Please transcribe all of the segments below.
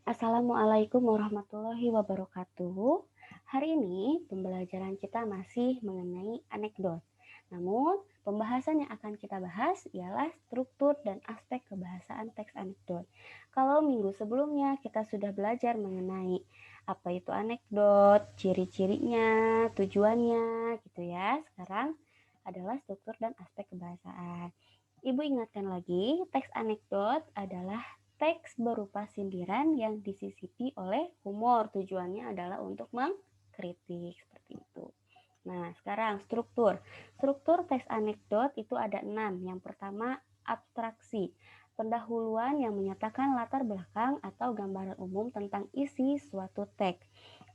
Assalamualaikum warahmatullahi wabarakatuh. Hari ini pembelajaran kita masih mengenai anekdot. Namun, pembahasan yang akan kita bahas ialah struktur dan aspek kebahasaan teks anekdot. Kalau minggu sebelumnya kita sudah belajar mengenai apa itu anekdot, ciri-cirinya, tujuannya, gitu ya. Sekarang adalah struktur dan aspek kebahasaan. Ibu ingatkan lagi, teks anekdot adalah teks berupa sindiran yang disisipi oleh humor. Tujuannya adalah untuk mengkritik seperti itu. Nah, sekarang struktur. Struktur teks anekdot itu ada 6. Yang pertama, abstraksi. Pendahuluan yang menyatakan latar belakang atau gambaran umum tentang isi suatu teks.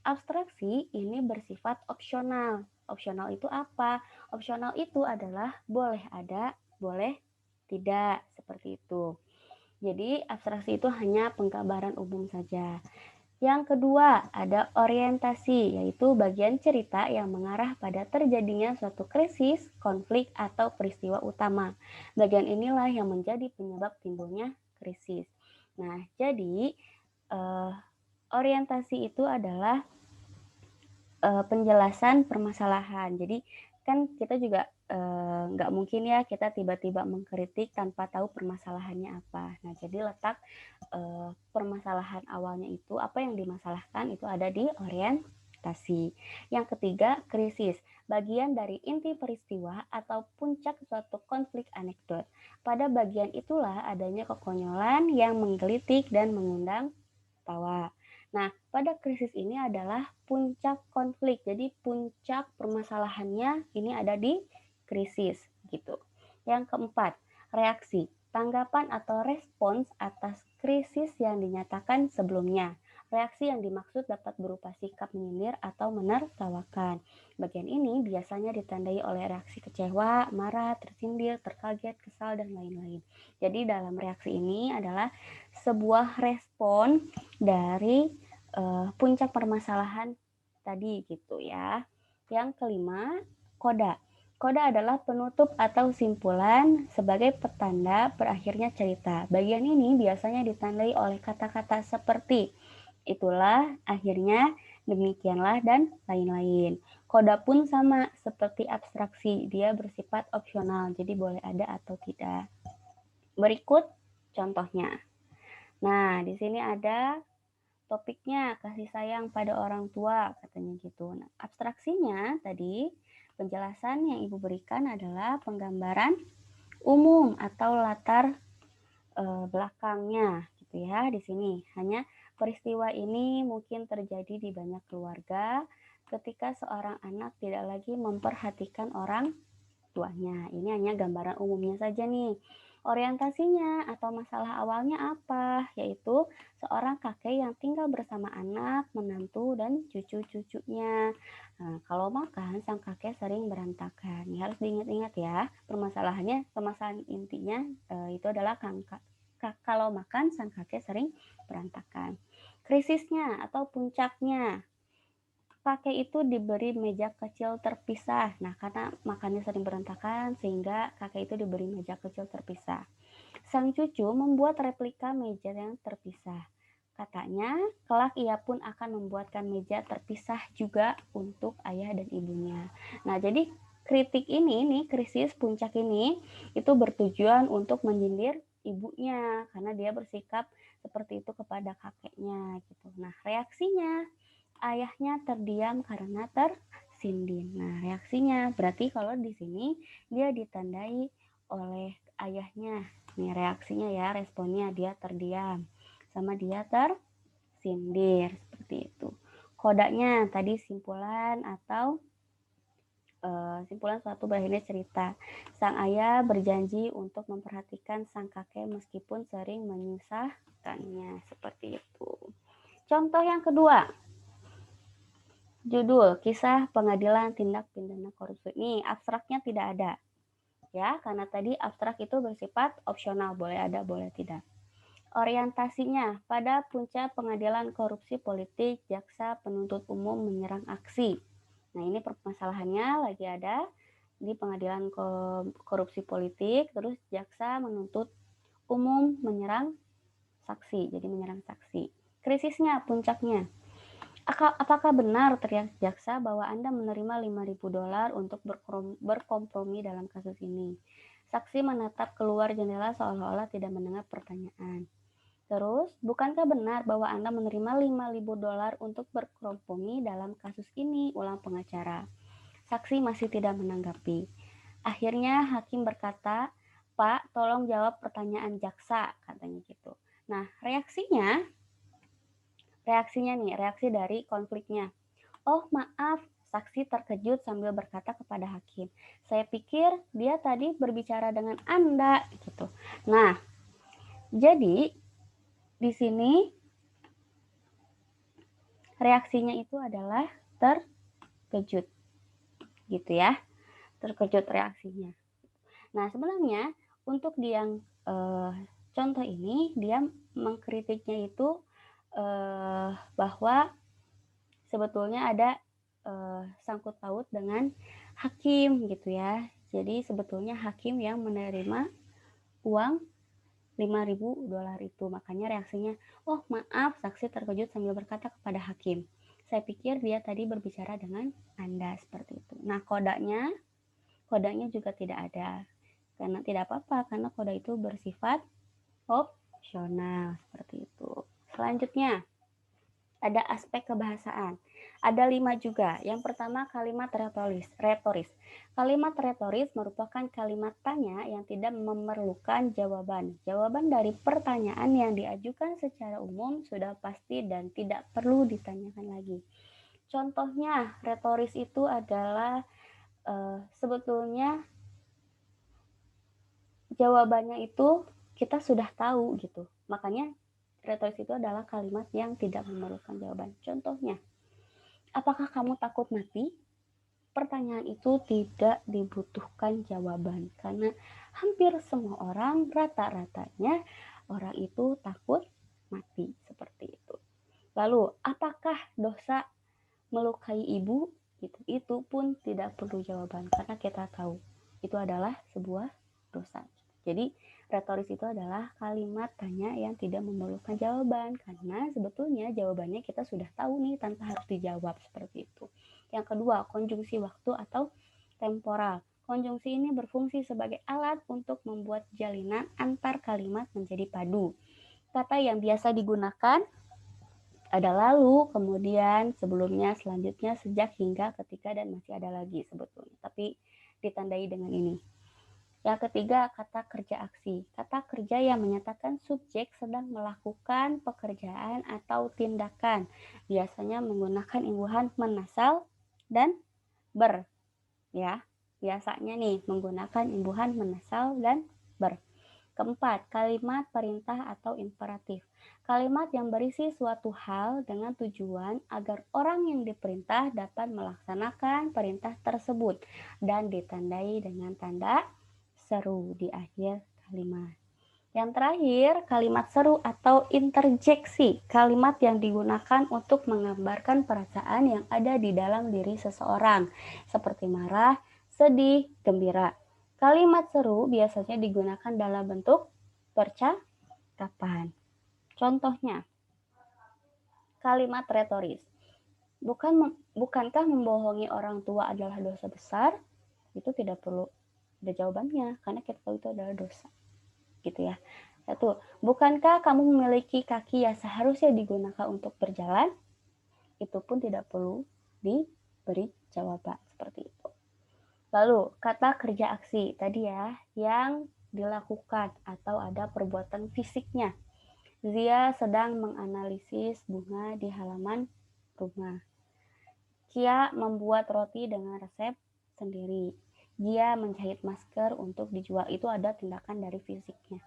Abstraksi ini bersifat opsional. Opsional itu apa? Opsional itu adalah boleh ada, boleh tidak, seperti itu. Jadi abstraksi itu hanya penggambaran umum saja. Yang kedua, ada orientasi, yaitu bagian cerita yang mengarah pada terjadinya suatu krisis, konflik, atau peristiwa utama. Bagian inilah yang menjadi penyebab timbulnya krisis. Nah, jadi orientasi itu adalah penjelasan permasalahan. Jadi kan kita juga nggak mungkin ya kita tiba-tiba mengkritik tanpa tahu permasalahannya apa. Nah, jadi letak permasalahan awalnya itu apa yang dimasalahkan itu ada di orientasi. Yang ketiga, krisis. Bagian dari inti peristiwa atau puncak suatu konflik anekdot. Pada bagian itulah adanya kekonyolan yang menggelitik dan mengundang tawa. Nah, pada krisis ini adalah puncak konflik. Jadi puncak permasalahannya ini ada di krisis gitu. Yang keempat, reaksi. Tanggapan atau respons atas krisis yang dinyatakan sebelumnya. Reaksi yang dimaksud dapat berupa sikap menyindir atau menertawakan. Bagian ini biasanya ditandai oleh reaksi kecewa, marah, tersindir, terkaget, kesal, dan lain-lain. Jadi dalam reaksi ini adalah sebuah respon dari puncak permasalahan tadi gitu ya. Yang kelima, koda. Koda adalah penutup atau simpulan sebagai petanda berakhirnya cerita. Bagian ini biasanya ditandai oleh kata-kata seperti itulah, akhirnya, demikianlah, dan lain-lain. Koda pun sama seperti abstraksi, dia bersifat opsional, jadi boleh ada atau tidak. Berikut contohnya. Nah, di sini ada topiknya kasih sayang pada orang tua katanya gitu. Nah, abstraksinya tadi penjelasan yang Ibu berikan adalah penggambaran umum atau latar belakangnya gitu ya. Di sini hanya peristiwa ini mungkin terjadi di banyak keluarga ketika seorang anak tidak lagi memperhatikan orang tuanya. Ini hanya gambaran umumnya saja nih. Orientasinya atau masalah awalnya apa? Yaitu seorang kakek yang tinggal bersama anak, menantu, dan cucu-cucunya. Nah, kalau makan, sang kakek sering berantakan. Ini harus diingat-ingat ya. Permasalahan intinya itu adalah kalau makan, sang kakek sering berantakan. Krisisnya atau puncaknya, kakek itu diberi meja kecil terpisah. Nah, karena makannya sering berantakan, sehingga kakek itu diberi meja kecil terpisah. Sang cucu membuat replika meja yang terpisah. Katanya, kelak ia pun akan membuatkan meja terpisah juga untuk ayah dan ibunya. Nah, jadi kritik ini nih, krisis puncak ini, itu bertujuan untuk menyindir ibunya karena dia bersikap seperti itu kepada kakeknya gitu. Nah, reaksinya ayahnya terdiam karena tersindir. Nah, reaksinya berarti kalau di sini dia ditandai oleh ayahnya. Nih reaksinya ya, responnya dia terdiam sama dia tersindir seperti itu. Kodanya tadi simpulan atau simpulan suatu berakhirnya cerita. Sang ayah berjanji untuk memperhatikan sang kakek meskipun sering menyusahkannya seperti itu. Contoh yang kedua, judul kisah pengadilan tindak pidana korupsi. Ini abstraknya tidak ada. Ya, karena tadi abstrak itu bersifat opsional, boleh ada, boleh tidak. Orientasinya, pada puncak pengadilan korupsi politik, jaksa penuntut umum menyerang aksi. Nah, ini permasalahannya lagi ada di pengadilan korupsi politik, terus jaksa menuntut umum menyerang saksi, jadi menyerang saksi. krisisnya, puncaknya. Apakah benar, teriak jaksa, bahwa Anda menerima $5.000 untuk berkompromi dalam kasus ini? Saksi menatap keluar jendela seolah-olah tidak mendengar pertanyaan. Terus, bukankah benar bahwa Anda menerima $5.000 untuk berkompromi dalam kasus ini? Ulang pengacara. Saksi masih tidak menanggapi. Akhirnya hakim berkata, "Pak, tolong jawab pertanyaan jaksa," katanya gitu. Nah, reaksi dari konfliknya. "Oh, maaf," saksi terkejut sambil berkata kepada hakim, "saya pikir dia tadi berbicara dengan Anda," gitu. Nah, jadi di sini reaksinya itu adalah terkejut, gitu ya. Terkejut reaksinya. Nah, sebenarnya untuk yang contoh ini dia mengkritiknya itu bahwa sebetulnya ada sangkut paut dengan hakim gitu ya. Jadi sebetulnya hakim yang menerima uang $5.000 itu. Makanya reaksinya, "Oh maaf," saksi terkejut sambil berkata kepada hakim, "saya pikir dia tadi berbicara dengan Anda," seperti itu. Nah, kodanya juga tidak ada. Karena tidak apa-apa, karena kode itu bersifat opsional seperti itu. Selanjutnya, ada aspek kebahasaan. Ada 5 juga. Yang pertama, kalimat retoris. Kalimat retoris merupakan kalimat tanya yang tidak memerlukan jawaban. Jawaban dari pertanyaan yang diajukan secara umum sudah pasti dan tidak perlu ditanyakan lagi. Contohnya, retoris itu adalah sebetulnya jawabannya itu kita sudah tahu gitu. Makanya retoris itu adalah kalimat yang tidak memerlukan jawaban. Contohnya, apakah kamu takut mati? Pertanyaan itu tidak dibutuhkan jawaban karena hampir semua orang, rata-ratanya orang itu takut mati seperti itu. Lalu, apakah dosa melukai ibu? Itu pun tidak perlu jawaban karena kita tahu itu adalah sebuah dosa. Jadi retoris itu adalah kalimat tanya yang tidak memerlukan jawaban karena sebetulnya jawabannya kita sudah tahu nih tanpa harus dijawab seperti itu. Yang kedua, konjungsi waktu atau temporal. Konjungsi ini berfungsi sebagai alat untuk membuat jalinan antar kalimat menjadi padu. Kata yang biasa digunakan ada lalu, kemudian, sebelumnya, selanjutnya, sejak, hingga, ketika, dan masih ada lagi sebetulnya. Tapi ditandai dengan ini. Yang ketiga, kata kerja aksi. Kata kerja yang menyatakan subjek sedang melakukan pekerjaan atau tindakan. Biasanya menggunakan imbuhan menasal dan ber. Ya, biasanya nih menggunakan imbuhan menasal dan ber. Keempat, kalimat perintah atau imperatif. Kalimat yang berisi suatu hal dengan tujuan agar orang yang diperintah dapat melaksanakan perintah tersebut dan ditandai dengan tanda seru di akhir kalimat. Yang terakhir, kalimat seru atau interjeksi. Kalimat yang digunakan untuk menggambarkan perasaan yang ada di dalam diri seseorang, seperti marah, sedih, gembira. Kalimat seru biasanya digunakan dalam bentuk percakapan. Contohnya, kalimat retoris. Bukankah membohongi orang tua adalah dosa besar? Itu tidak perlu ada jawabannya, karena kita tahu itu adalah dosa. Gitu ya. Satu, bukankah kamu memiliki kaki yang seharusnya digunakan untuk berjalan? Itu pun tidak perlu diberi jawaban seperti itu. Lalu, kata kerja aksi tadi ya, yang dilakukan atau ada perbuatan fisiknya. Zia sedang menganalisis bunga di halaman rumah. Kia membuat roti dengan resep sendiri. Dia menjahit masker untuk dijual. Itu ada tindakan dari fisiknya.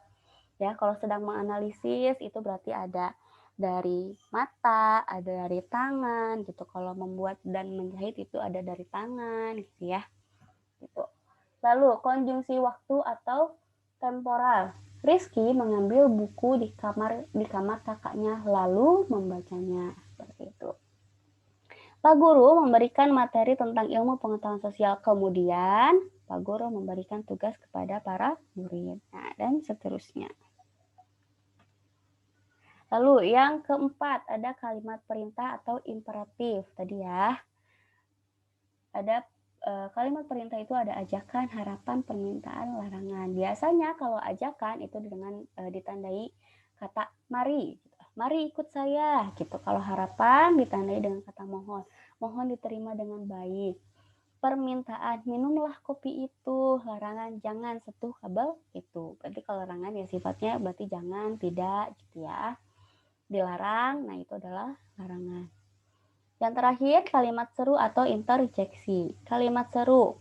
Ya, kalau sedang menganalisis itu berarti ada dari mata, ada dari tangan gitu. Kalau membuat dan menjahit itu ada dari tangan gitu ya. Gitu. Lalu konjungsi waktu atau temporal. Rizky mengambil buku di kamar kakaknya lalu membacanya seperti itu. Pak Guru memberikan materi tentang ilmu pengetahuan sosial, kemudian Pak Guru memberikan tugas kepada para murid, nah, dan seterusnya. Lalu yang keempat, ada kalimat perintah atau imperatif tadi ya. Ada kalimat perintah itu ada ajakan, harapan, permintaan, larangan. Biasanya kalau ajakan itu dengan ditandai kata mari, gitu. Mari ikut saya, gitu. Kalau harapan ditandai dengan kata mohon, mohon diterima dengan baik. Permintaan, minumlah kopi itu. Larangan, jangan sentuh kabel itu. Berarti kalau larangan ya sifatnya berarti jangan, tidak, gitu ya. Dilarang, nah itu adalah larangan. Yang terakhir, kalimat seru atau interjeksi. Kalimat seru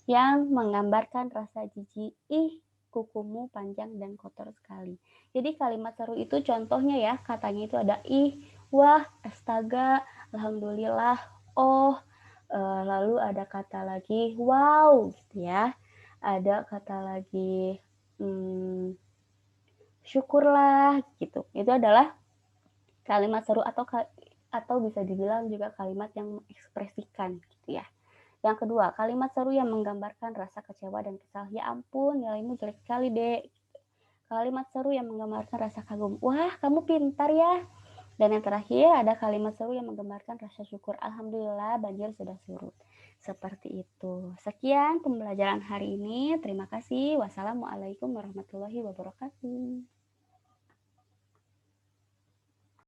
yang menggambarkan rasa jijik, ih kukumu panjang dan kotor sekali. Jadi kalimat seru itu contohnya ya, katanya itu ada ih, wah, astaga, alhamdulillah, oh, lalu ada kata lagi wow gitu ya. Ada kata lagi syukurlah gitu. Itu adalah kalimat seru atau bisa dibilang juga kalimat yang mengekspresikan gitu ya. Yang kedua, kalimat seru yang menggambarkan rasa kecewa dan kesal. Ya ampun, nilaimu jelek sekali, Dek. Kalimat seru yang menggambarkan rasa kagum. Wah, kamu pintar ya. Dan yang terakhir, ada kalimat seru yang menggambarkan rasa syukur. Alhamdulillah, banjir sudah surut. Seperti itu. Sekian pembelajaran hari ini. Terima kasih. Wassalamualaikum warahmatullahi wabarakatuh.